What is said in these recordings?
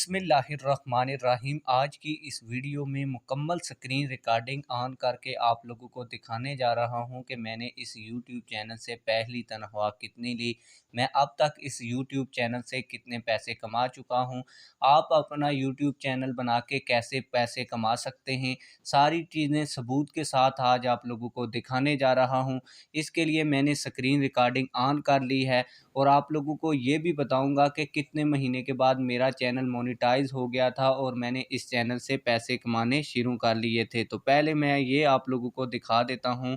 बिस्मिल्लाहिर्रहमानिर्रहीम। आज की इस वीडियो में मुकम्मल स्क्रीन रिकॉर्डिंग ऑन करके आप लोगों को दिखाने जा रहा हूं कि मैंने इस यूट्यूब चैनल से पहली तनख्वाह कितनी ली, मैं अब तक इस यूट्यूब चैनल से कितने पैसे कमा चुका हूं, आप अपना यूट्यूब चैनल बना के कैसे पैसे कमा सकते हैं, सारी चीज़ें सबूत के साथ आज आप लोगों को दिखाने जा रहा हूं। इसके लिए मैंने स्क्रीन रिकॉर्डिंग ऑन कर ली है और आप लोगों को ये भी बताऊंगा कि कितने महीने के बाद मेरा चैनल मोनेटाइज हो गया था और मैंने इस चैनल से पैसे कमाने शुरू कर लिए थे। तो पहले मैं ये आप लोगों को दिखा देता हूँ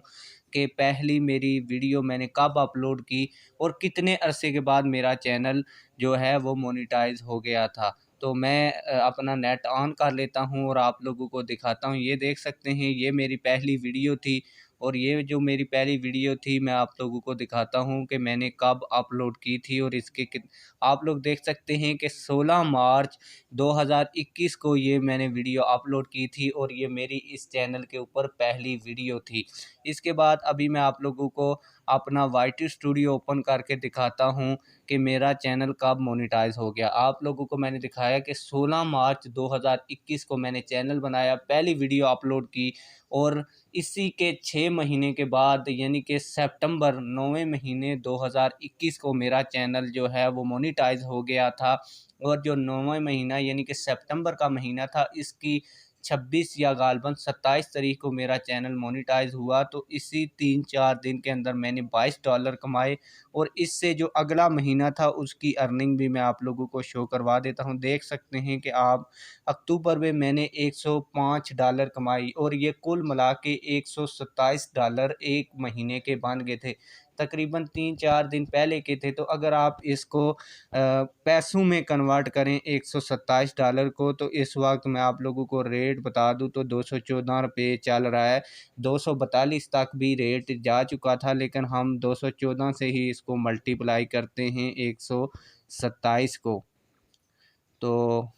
कि पहली मेरी वीडियो मैंने कब अपलोड की और कितने अरसे के बाद मेरा चैनल जो है वो मोनेटाइज हो गया था। तो मैं अपना नेट ऑन कर लेता हूँ और आप लोगों को दिखाता हूँ। ये देख सकते हैं, ये मेरी पहली वीडियो थी और ये जो मेरी पहली वीडियो थी मैं आप लोगों को दिखाता हूँ कि मैंने कब अपलोड की थी और इसके आप लोग देख सकते हैं कि 16 मार्च 2021 को ये मैंने वीडियो अपलोड की थी और ये मेरी इस चैनल के ऊपर पहली वीडियो थी। इसके बाद अभी मैं आप लोगों को अपना वाईटी स्टूडियो ओपन करके दिखाता हूँ कि मेरा चैनल कब मोनेटाइज हो गया। आप लोगों को मैंने दिखाया कि 16 मार्च 2021 को मैंने चैनल बनाया, पहली वीडियो अपलोड की और इसी के 6 महीने के बाद यानी कि सितंबर 9वें महीने 2021 को मेरा चैनल जो है वो मोनेटाइज हो गया था। और जो 9वां महीना यानी कि सितंबर का महीना था, इसकी 26 या गालबन 27 तारीख को मेरा चैनल मोनेटाइज हुआ। तो इसी 3-4 दिन के अंदर मैंने $22 कमाए और इससे जो अगला महीना था उसकी अर्निंग भी मैं आप लोगों को शो करवा देता हूं। देख सकते हैं कि आप अक्टूबर में मैंने $105 कमाई और ये कुल मिला के $127 एक महीने के बन गए थे। तकरीबन 3-4 दिन पहले के थे। तो अगर आप इसको पैसों में कन्वर्ट करें $127 को, तो इस वक्त मैं आप लोगों को रेट बता दूं तो ₹214 चल रहा है। 242 तक भी रेट जा चुका था, लेकिन हम 214 से ही इसको मल्टीप्लाई करते हैं 127 को। तो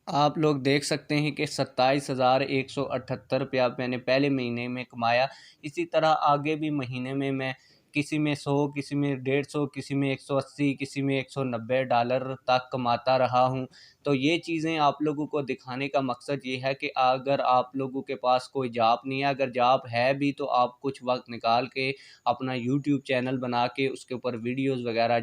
आप लोग देख सकते हैं कि 27,178 रुपया मैंने पहले महीने में कमाया। इसी तरह आगे भी महीने में मैं किसी में 100, किसी में 150, किसी में 180, किसी में $190 तक कमाता रहा हूं। तो ये चीज़ें आप लोगों को दिखाने का मकसद ये है कि अगर आप लोगों के पास कोई जॉब नहीं है, अगर जॉब है भी तो आप कुछ वक्त निकाल के अपना यूट्यूब चैनल बना के उसके ऊपर वीडियोज़ वगैरह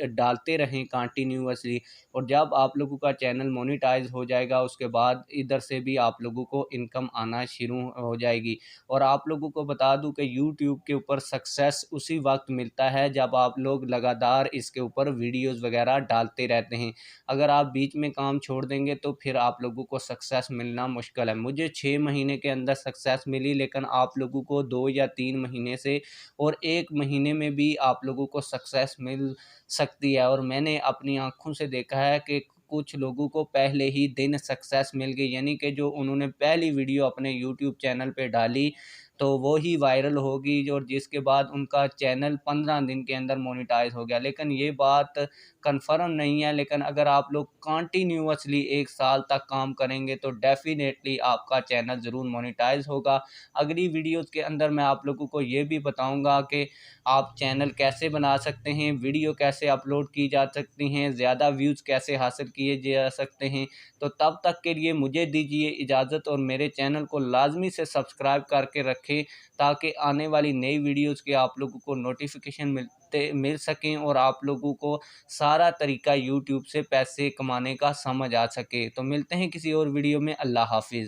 डालते रहें कंटिन्यूअसली। और जब आप लोगों का चैनल मोनेटाइज हो जाएगा उसके बाद इधर से भी आप लोगों को इनकम आना शुरू हो जाएगी। और आप लोगों को बता दूं कि यूट्यूब के ऊपर सक्सेस उसी वक्त मिलता है जब आप लोग लगातार इसके ऊपर वीडियोस वगैरह डालते रहते हैं। अगर आप बीच में काम छोड़ देंगे तो फिर आप लोगों को सक्सेस मिलना मुश्किल है। मुझे 6 महीने के अंदर सक्सेस मिली, लेकिन आप लोगों को 2 या 3 महीने से और 1 महीने में भी आप लोगों को सक्सेस मिल सकती है। और मैंने अपनी आंखों से देखा है कि कुछ लोगों को पहले ही दिन सक्सेस मिल गई, यानी कि जो उन्होंने पहली वीडियो अपने यूट्यूब चैनल पे डाली तो वो ही वायरल होगी और जिसके बाद उनका चैनल 15 दिन के अंदर मोनेटाइज हो गया। लेकिन ये बात कंफर्म नहीं है, लेकिन अगर आप लोग कंटिन्यूअसली 1 साल तक काम करेंगे तो डेफिनेटली आपका चैनल ज़रूर मोनेटाइज होगा। अगली वीडियोज़ के अंदर मैं आप लोगों को ये भी बताऊंगा कि आप चैनल कैसे बना सकते हैं, वीडियो कैसे अपलोड की जा सकती हैं, ज़्यादा व्यूज़ कैसे हासिल किए जा सकते हैं। तो तब तक के लिए मुझे दीजिए इजाज़त और मेरे चैनल को लाजमी से सब्सक्राइब करके रखें ताकि आने वाली नई वीडियोज़ के आप लोगों को नोटिफिकेशन मिल सकें और आप लोगों को सारा तरीका यूट्यूब से पैसे कमाने का समझ आ सके। तो मिलते हैं किसी और वीडियो में। अल्लाह हाफिज़।